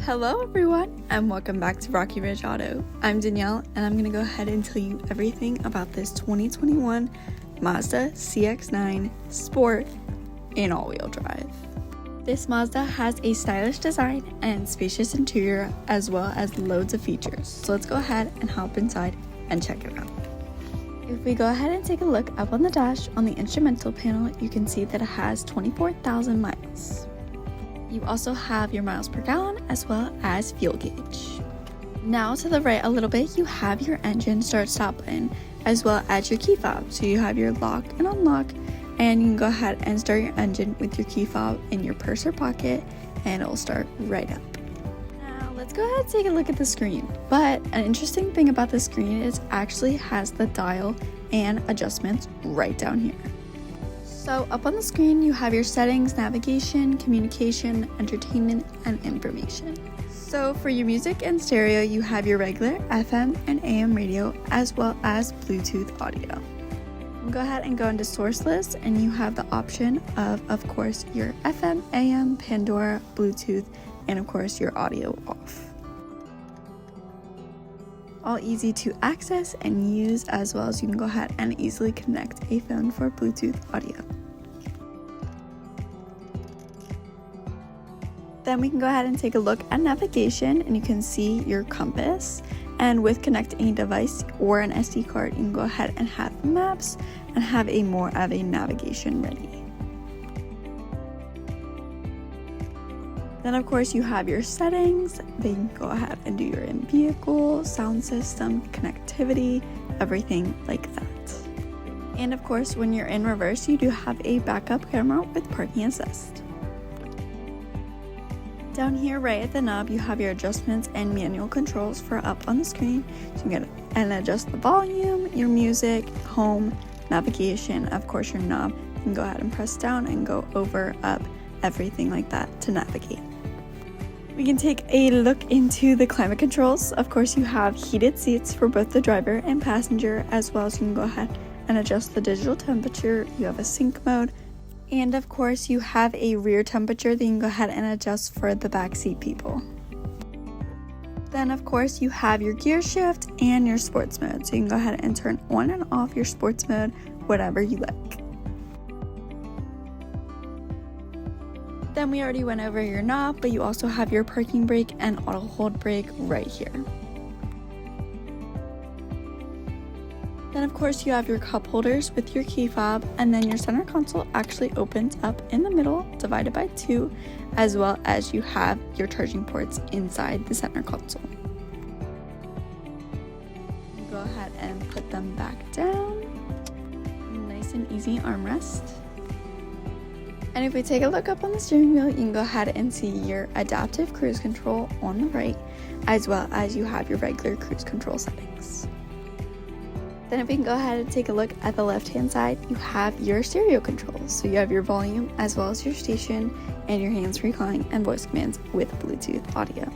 Hello everyone, and welcome back to Rocky Ridge Auto. I'm Danielle, and I'm going to go ahead and tell you everything about this 2021 Mazda CX-9 Sport in all-wheel drive. This Mazda has a stylish design and spacious interior, as well as loads of features. So let's go ahead and hop inside and check it out. If we go ahead and take a look up on the dash, on the instrumental panel, you can see that it has 24,000 miles. You also have your miles per gallon as well as fuel gauge. Now to the right a little bit, you have your engine start-stop button as well as your key fob. So you have your lock and unlock, and you can go ahead and start your engine with your key fob in your purse or pocket, and it will start right up. Now let's go ahead and take a look at the screen. But an interesting thing about the screen is it actually has the dial and adjustments right down here. So up on the screen, you have your settings, navigation, communication, entertainment, and information. So for your music and stereo, you have your regular FM and AM radio, as well as Bluetooth audio. Go ahead and go into source list, and you have the option of course, your FM, AM, Pandora, Bluetooth, and of course, your audio off. All easy to access and use, as well as you can go ahead and easily connect a phone for Bluetooth audio. Then we can go ahead and take a look at navigation, and you can see your compass, and with connect any device or an SD card, you can go ahead and have maps and have a more of a navigation ready. Then of course you have your settings. Then you can go ahead and do your in-vehicle, sound system, connectivity, everything like that. And of course when you're in reverse, you do have a backup camera with parking assist. Down here right at the knob, you have your adjustments and manual controls for up on the screen. So you can go and adjust the volume, your music, home, navigation, of course your knob. You can go ahead and press down and go over, up, everything like that to navigate. We can take a look into the climate controls. Of course, you have heated seats for both the driver and passenger, as well as you can go ahead and adjust the digital temperature. You have a sync mode, and of course, you have a rear temperature that you can go ahead and adjust for the backseat people. Then, of course, you have your gear shift and your sports mode. So you can go ahead and turn on and off your sports mode, whatever you like. Then we already went over your knob, but you also have your parking brake and auto hold brake right here. Then of course you have your cup holders with your key fob, and then your center console actually opens up in the middle, divided by 2, as well as you have your charging ports inside the center console. Go ahead and put them back down. Nice and easy armrest. And if we take a look up on the steering wheel, you can go ahead and see your adaptive cruise control on the right, as well as you have your regular cruise control settings. Then if we can go ahead and take a look at the left-hand side, you have your stereo controls. So you have your volume, as well as your station, and your hands-free calling and voice commands with Bluetooth audio.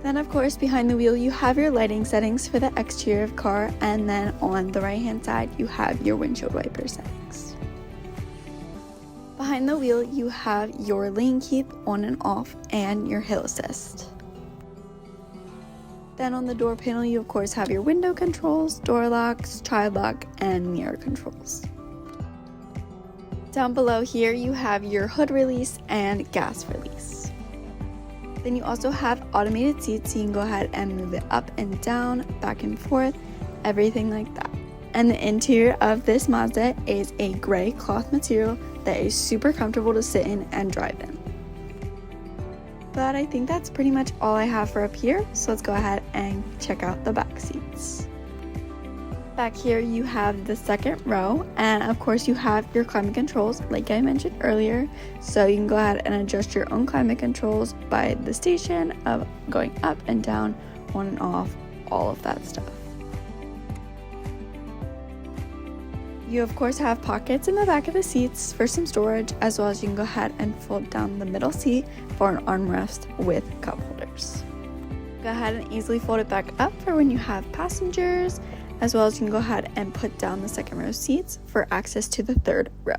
Then of course, behind the wheel, you have your lighting settings for the exterior of the car, and then on the right-hand side, you have your windshield wiper settings. Behind the wheel, you have your lane keep on and off and your hill assist. Then on the door panel, you of course have your window controls, door locks, child lock, and mirror controls. Down below here, you have your hood release and gas release. Then you also have automated seats, so you can go ahead and move it up and down, back and forth, everything like that. And the interior of this Mazda is a gray cloth material that is super comfortable to sit in and drive in. But I think that's pretty much all I have for up here, so let's go ahead and check out the back seats. Back here you have the second row, and of course you have your climate controls like I mentioned earlier, so you can go ahead and adjust your own climate controls by the station of going up and down, on and off, all of that stuff. You of course have pockets in the back of the seats for some storage, as well as you can go ahead and fold down the middle seat for an armrest with cup holders. Go ahead and easily fold it back up for when you have passengers, as well as you can go ahead and put down the second row seats for access to the third row.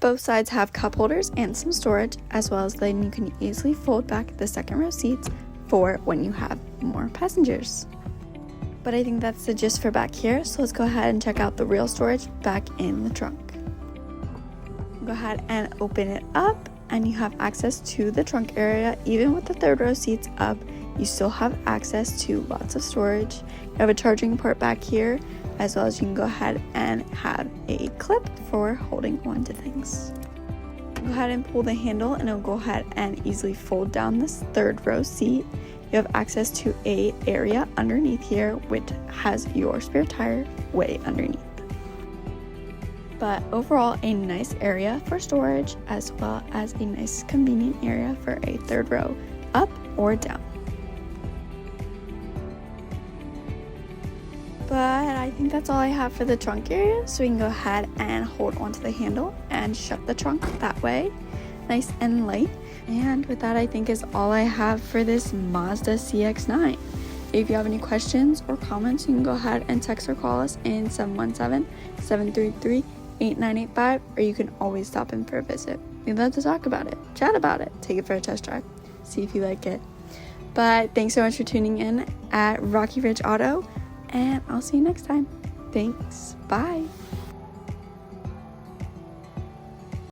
Both sides have cup holders and some storage, as well as then you can easily fold back the second row seats for when you have more passengers. But I think that's the gist for back here, so let's go ahead and check out the real storage back in the trunk. Go ahead and open it up, and you have access to the trunk area. Even with the third row seats up, you still have access to lots of storage. You have a charging port back here, as well as you can go ahead and have a clip for holding on to things. Go ahead and pull the handle, and it'll go ahead and easily fold down this third row seat. You have access to a area underneath here, which has your spare tire way underneath. But overall, a nice area for storage, as well as a nice convenient area for a third row, up or down. But I think that's all I have for the trunk area, so we can go ahead and hold onto the handle and shut the trunk that way, nice and light. And with that, I think is all I have for this Mazda CX-9. If you have any questions or comments, you can go ahead and text or call us in 717-733-8985, or you can always stop in for a visit. We'd love to talk about it, chat about it, take it for a test drive, see if you like it. But thanks so much for tuning in at Rocky Ridge Auto, and I'll see you next time. Thanks. Bye.